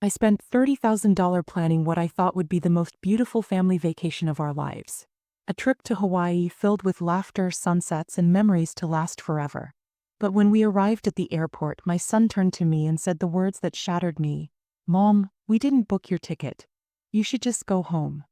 I spent $30,000 planning what I thought would be the most beautiful family vacation of our lives. A trip to Hawaii filled with laughter, sunsets, and memories to last forever. But when we arrived at the airport, my son turned to me and said the words that shattered me. "Mom, we didn't book your ticket. You should just go home."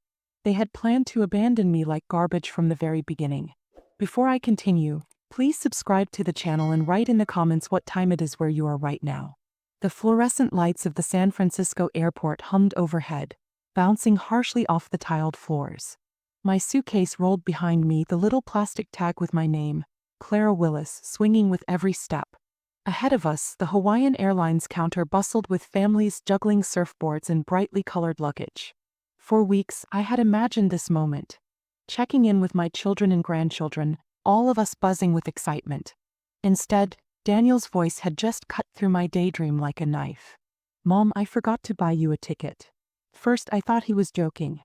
They had planned to abandon me like garbage from the very beginning. Before I continue, please subscribe to the channel and write in the comments what time it is where you are right now. The fluorescent lights of the San Francisco airport hummed overhead, bouncing harshly off the tiled floors. My suitcase rolled behind me, the little plastic tag with my name, Clara Willis, swinging with every step. Ahead of us, the Hawaiian Airlines counter bustled with families juggling surfboards and brightly colored luggage. For weeks, I had imagined this moment. Checking in with my children and grandchildren, all of us buzzing with excitement. Instead, Daniel's voice had just cut through my daydream like a knife. "Mom, I forgot to buy you a ticket." First, I thought he was joking.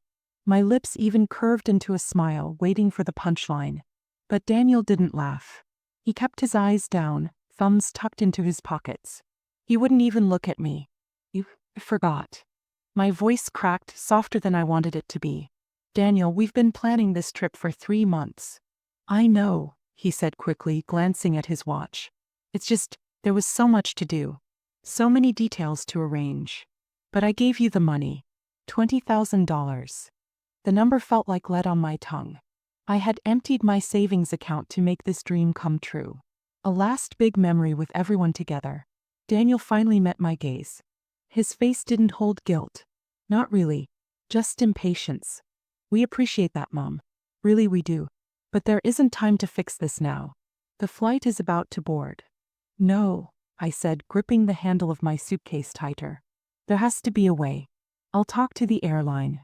My lips even curved into a smile, waiting for the punchline. But Daniel didn't laugh. He kept his eyes down, thumbs tucked into his pockets. He wouldn't even look at me. "You forgot." My voice cracked, softer than I wanted it to be. "Daniel, we've been planning this trip for 3 months." "I know," he said quickly, glancing at his watch. "It's just, there was so much to do. So many details to arrange. But I gave you the money. $20,000. The number felt like lead on my tongue. I had emptied my savings account to make this dream come true. A last big memory with everyone together. Daniel finally met my gaze. His face didn't hold guilt. Not really. Just impatience. "We appreciate that, Mom. Really we do. But there isn't time to fix this now. The flight is about to board." "No," I said, gripping the handle of my suitcase tighter. "There has to be a way. I'll talk to the airline."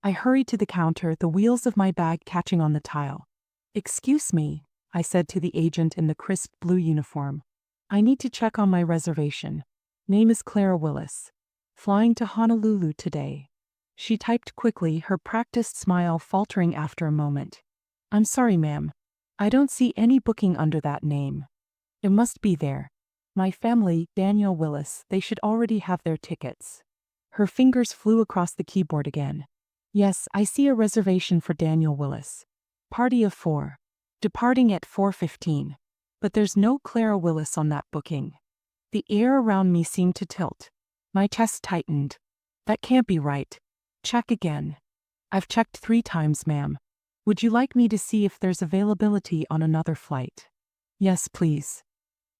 I hurried to the counter, the wheels of my bag catching on the tile. "Excuse me," I said to the agent in the crisp blue uniform. "I need to check on my reservation. Name is Clara Willis. Flying to Honolulu today." She typed quickly, her practiced smile faltering after a moment. "I'm sorry, ma'am. I don't see any booking under that name. It must be there. My family, Daniel Willis, they should already have their tickets." Her fingers flew across the keyboard again. "Yes, I see a reservation for Daniel Willis. Party of 4. Departing at 4:15. But there's no Clara Willis on that booking." The air around me seemed to tilt. My chest tightened. "That can't be right. Check again." "I've checked 3 times, ma'am. Would you like me to see if there's availability on another flight?" "Yes, please."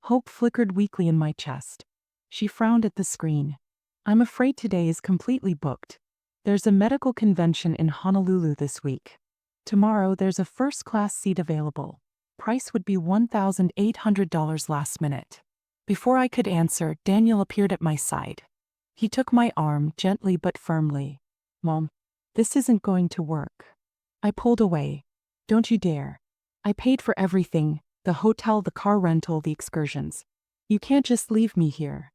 Hope flickered weakly in my chest. She frowned at the screen. "I'm afraid today is completely booked. There's a medical convention in Honolulu this week. Tomorrow there's a first-class seat available. Price would be $1,800 last minute." Before I could answer, Daniel appeared at my side. He took my arm, gently but firmly. "Mom, this isn't going to work." I pulled away. "Don't you dare. I paid for everything, the hotel, the car rental, the excursions. You can't just leave me here."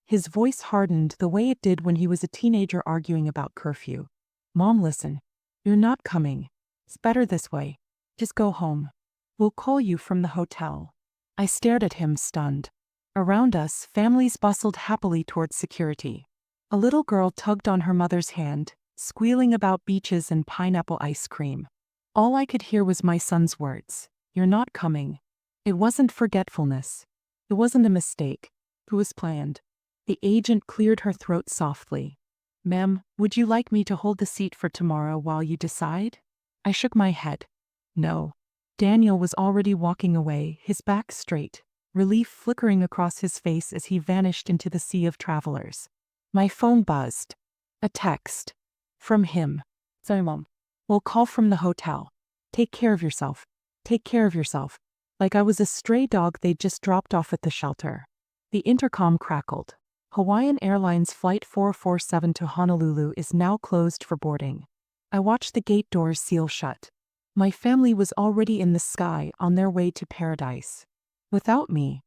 His voice hardened the way it did when he was a teenager arguing about curfew. "Mom, listen. You're not coming. It's better this way. Just go home. We'll call you from the hotel." I stared at him, stunned. Around us, families bustled happily towards security. A little girl tugged on her mother's hand, squealing about beaches and pineapple ice cream. All I could hear was my son's words. "You're not coming." It wasn't forgetfulness. It wasn't a mistake. It was planned. The agent cleared her throat softly. "Ma'am, would you like me to hold the seat for tomorrow while you decide?" I shook my head. "No." Daniel was already walking away, his back straight, relief flickering across his face as he vanished into the sea of travelers. My phone buzzed. A text. From him. "Sorry, Mom. We'll call from the hotel. Take care of yourself. Take care of yourself." Like I was a stray dog they'd just dropped off at the shelter. The intercom crackled. "Hawaiian Airlines Flight 447 to Honolulu is now closed for boarding." I watched the gate doors seal shut. My family was already in the sky, on their way to paradise. Without me.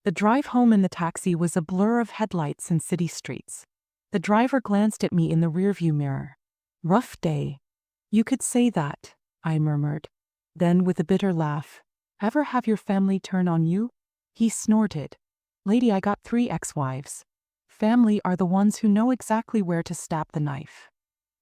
The drive home in the taxi was a blur of headlights and city streets. The driver glanced at me in the rearview mirror. "Rough day." "You could say that," I murmured. Then, with a bitter laugh, "Ever have your family turn on you?" He snorted. "Lady, I got 3 ex-wives. Family are the ones who know exactly where to stab the knife.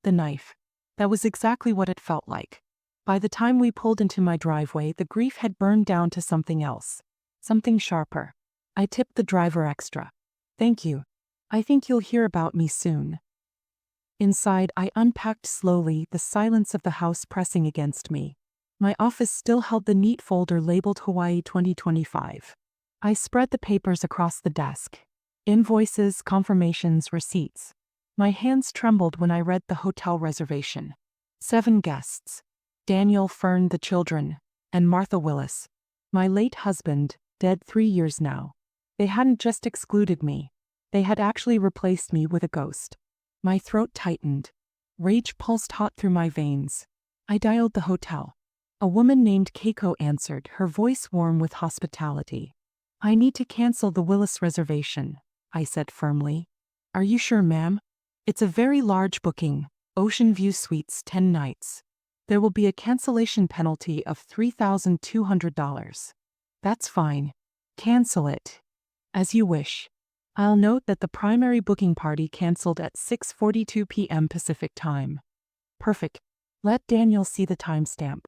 The knife. That was exactly what it felt like. By the time we pulled into my driveway, the grief had burned down to something else. Something sharper. I tipped the driver extra. Thank you. I think you'll hear about me soon. Inside, I unpacked slowly, the silence of the house pressing against me. My office still held the neat folder labeled Hawaii 2025. I spread the papers across the desk. Invoices, confirmations, receipts. My hands trembled when I read the hotel reservation. 7 guests. Daniel, Fern, the children, and Martha Willis. My late husband, dead 3 years now. They hadn't just excluded me. They had actually replaced me with a ghost. My throat tightened. Rage pulsed hot through my veins. I dialed the hotel. A woman named Keiko answered, her voice warm with hospitality. I need to cancel the Willis reservation, I said firmly. Are you sure, ma'am? It's a very large booking, Ocean View Suites, 10 nights. There will be a cancellation penalty of $3,200. That's fine. Cancel it. As you wish. I'll note that the primary booking party canceled at 6:42 p.m. Pacific Time. Perfect. Let Daniel see the timestamp.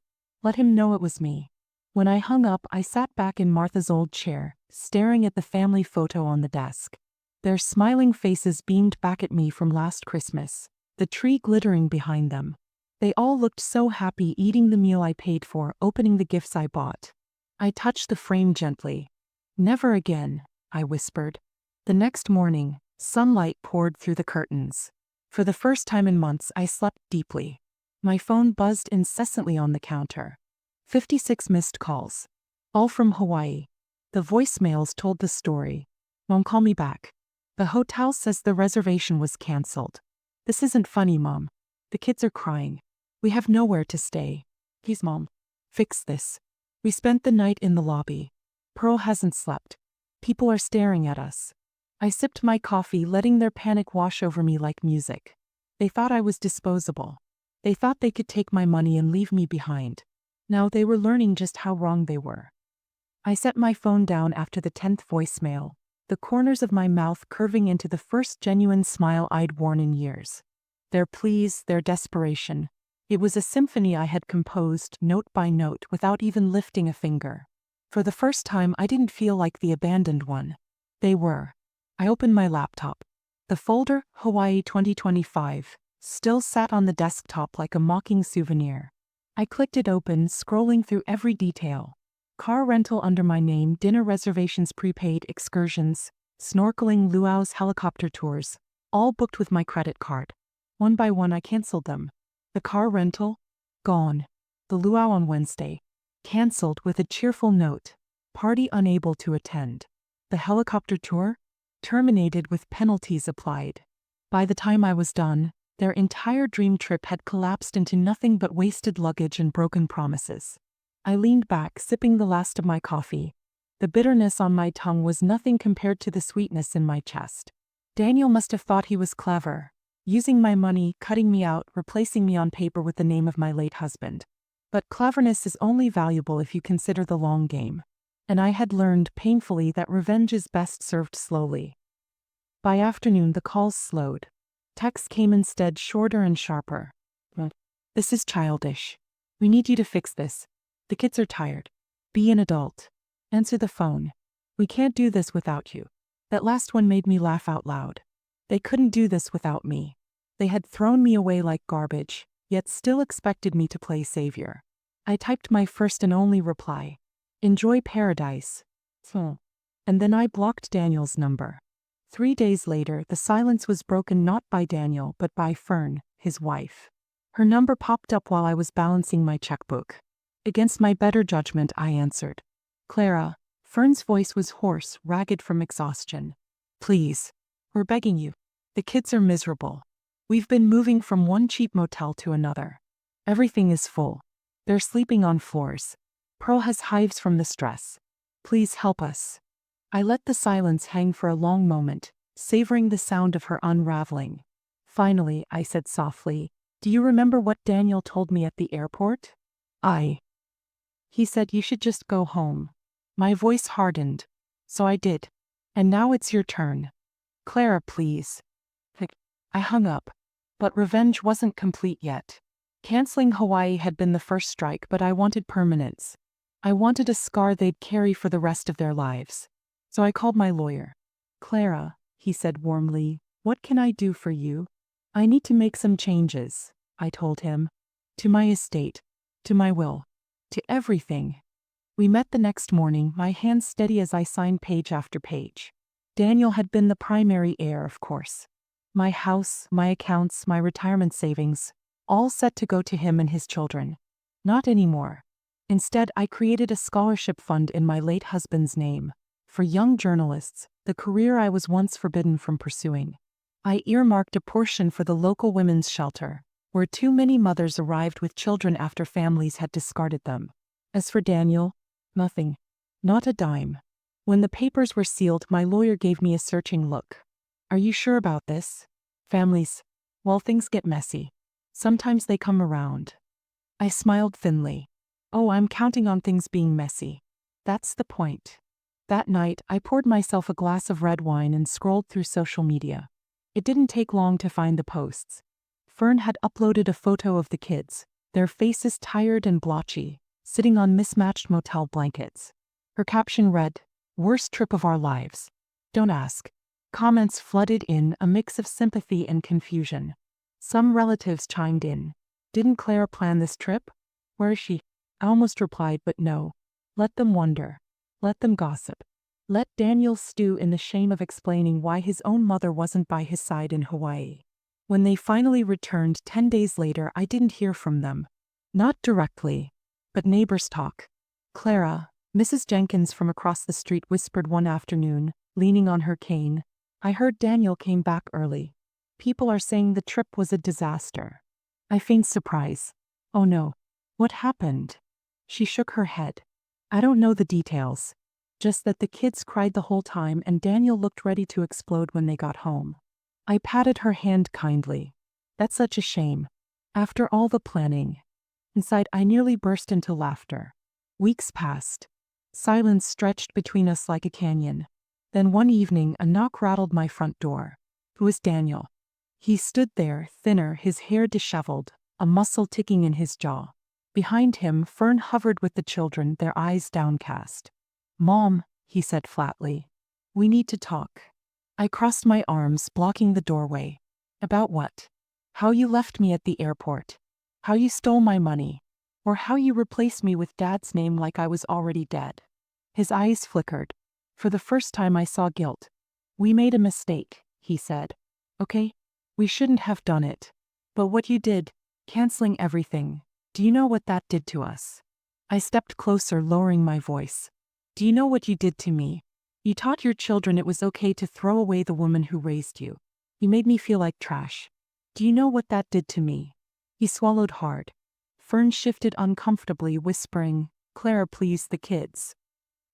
Let him know it was me. When I hung up, I sat back in Martha's old chair, staring at the family photo on the desk. Their smiling faces beamed back at me from last Christmas, the tree glittering behind them. They all looked so happy eating the meal I paid for, opening the gifts I bought. I touched the frame gently. Never again, I whispered. The next morning, sunlight poured through the curtains. For the first time in months, I slept deeply. My phone buzzed incessantly on the counter. 56 missed calls. All from Hawaii. The voicemails told the story. Mom, call me back. The hotel says the reservation was canceled. This isn't funny, Mom. The kids are crying. We have nowhere to stay. Please, Mom. Fix this. We spent the night in the lobby. Pearl hasn't slept. People are staring at us. I sipped my coffee, letting their panic wash over me like music. They thought I was disposable. They thought they could take my money and leave me behind. Now they were learning just how wrong they were. I set my phone down after the 10th voicemail, the corners of my mouth curving into the first genuine smile I'd worn in years. Their pleas, their desperation. It was a symphony I had composed, note by note, without even lifting a finger. For the first time, I didn't feel like the abandoned one. They were. I opened my laptop. The folder, Hawaii 2025, still sat on the desktop like a mocking souvenir. I clicked it open, scrolling through every detail. Car rental under my name, dinner reservations, prepaid excursions, snorkeling, luau's, helicopter tours, all booked with my credit card. One by one I canceled them. The car rental? Gone. The luau on Wednesday. Cancelled with a cheerful note. Party unable to attend. The helicopter tour? Terminated with penalties applied. By the time I was done, their entire dream trip had collapsed into nothing but wasted luggage and broken promises. I leaned back, sipping the last of my coffee. The bitterness on my tongue was nothing compared to the sweetness in my chest. Daniel must have thought he was clever, using my money, cutting me out, replacing me on paper with the name of my late husband. But cleverness is only valuable if you consider the long game. And I had learned painfully that revenge is best served slowly. By afternoon, the calls slowed. Texts came instead, shorter and sharper. This is childish. We need you to fix this. The kids are tired. Be an adult. Answer the phone. We can't do this without you. That last one made me laugh out loud. They couldn't do this without me. They had thrown me away like garbage, yet still expected me to play savior. I typed my first and only reply. Enjoy paradise. And then I blocked Daniel's number. 3 days later, the silence was broken not by Daniel but by Fern, his wife. Her number popped up while I was balancing my checkbook. Against my better judgment, I answered. Clara. Fern's voice was hoarse, ragged from exhaustion. Please. We're begging you. The kids are miserable. We've been moving from one cheap motel to another. Everything is full. They're sleeping on floors. Pearl has hives from the stress. Please help us. I let the silence hang for a long moment, savoring the sound of her unraveling. Finally, I said softly, do you remember what Daniel told me at the airport? He said you should just go home. My voice hardened. So I did. And now it's your turn. Clara, please. I hung up. But revenge wasn't complete yet. Canceling Hawaii had been the first strike, but I wanted permanence. I wanted a scar they'd carry for the rest of their lives. So I called my lawyer. Clara, he said warmly, what can I do for you? I need to make some changes, I told him. To my estate, to my will, to everything. We met the next morning, my hands steady as I signed page after page. Daniel had been the primary heir, of course. My house, my accounts, my retirement savings, all set to go to him and his children. Not anymore. Instead, I created a scholarship fund in my late husband's name, for young journalists, the career I was once forbidden from pursuing. I earmarked a portion for the local women's shelter, where too many mothers arrived with children after families had discarded them. As for Daniel, nothing. Not a dime. When the papers were sealed, my lawyer gave me a searching look. Are you sure about this? Families, well, things get messy. Sometimes they come around. I smiled thinly. Oh, I'm counting on things being messy. That's the point. That night, I poured myself a glass of red wine and scrolled through social media. It didn't take long to find the posts. Fern had uploaded a photo of the kids, their faces tired and blotchy, sitting on mismatched motel blankets. Her caption read, "Worst trip of our lives." Don't ask. Comments flooded in, a mix of sympathy and confusion. Some relatives chimed in. Didn't Clara plan this trip? Where is she? I almost replied, but no. Let them wonder. Let them gossip. Let Daniel stew in the shame of explaining why his own mother wasn't by his side in Hawaii. When they finally returned 10 days later, I didn't hear from them. Not directly, but neighbors talk. Clara, Mrs. Jenkins from across the street whispered one afternoon, leaning on her cane, I heard Daniel came back early. People are saying the trip was a disaster. I feigned surprise. Oh no. What happened? She shook her head. I don't know the details. Just that the kids cried the whole time and Daniel looked ready to explode when they got home. I patted her hand kindly. That's such a shame. After all the planning. Inside, I nearly burst into laughter. Weeks passed. Silence stretched between us like a canyon. Then one evening, a knock rattled my front door. It was Daniel. He stood there, thinner, his hair disheveled, a muscle ticking in his jaw. Behind him, Fern hovered with the children, their eyes downcast. Mom, he said flatly. We need to talk. I crossed my arms, blocking the doorway. About what? How you left me at the airport. How you stole my money. Or how you replaced me with Dad's name like I was already dead. His eyes flickered. For the first time I saw guilt. We made a mistake, he said. Okay? We shouldn't have done it. But what you did, canceling everything, do you know what that did to us? I stepped closer, lowering my voice. Do you know what you did to me? You taught your children it was okay to throw away the woman who raised you. You made me feel like trash. Do you know what that did to me? He swallowed hard. Fern shifted uncomfortably, whispering, Clara, please, the kids.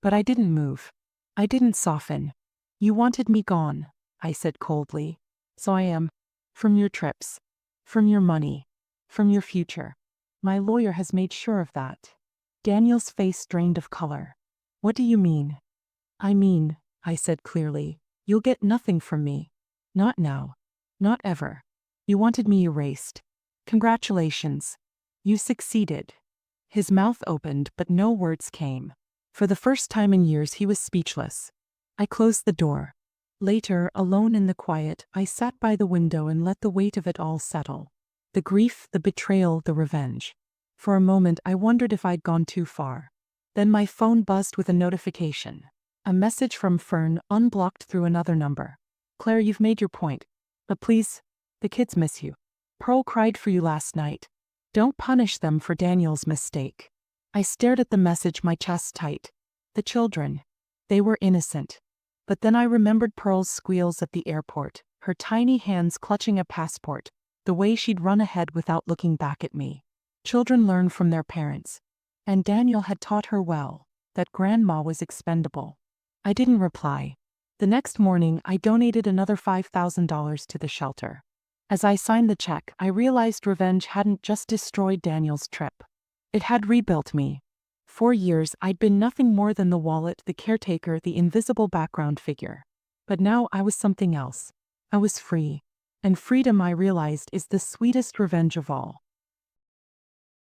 But I didn't move. I didn't soften. You wanted me gone, I said coldly. So I am. From your trips. From your money. From your future. My lawyer has made sure of that. Daniel's face drained of color. What do you mean? I mean, I said clearly, you'll get nothing from me. Not now. Not ever. You wanted me erased. Congratulations. You succeeded. His mouth opened, but no words came. For the first time in years, he was speechless. I closed the door. Later, alone in the quiet, I sat by the window and let the weight of it all settle. The grief, the betrayal, the revenge. For a moment, I wondered if I'd gone too far. Then my phone buzzed with a notification. A message from Fern, unblocked through another number. Claire, you've made your point. But please, the kids miss you. Pearl cried for you last night. Don't punish them for Daniel's mistake. I stared at the message, my chest tight. The children. They were innocent. But then I remembered Pearl's squeals at the airport, her tiny hands clutching a passport, the way she'd run ahead without looking back at me. Children learn from their parents. And Daniel had taught her well, that grandma was expendable. I didn't reply. The next morning, I donated another $5,000 to the shelter. As I signed the check, I realized revenge hadn't just destroyed Daniel's trip. It had rebuilt me. For years, I'd been nothing more than the wallet, the caretaker, the invisible background figure. But now I was something else. I was free. And freedom, I realized, is the sweetest revenge of all.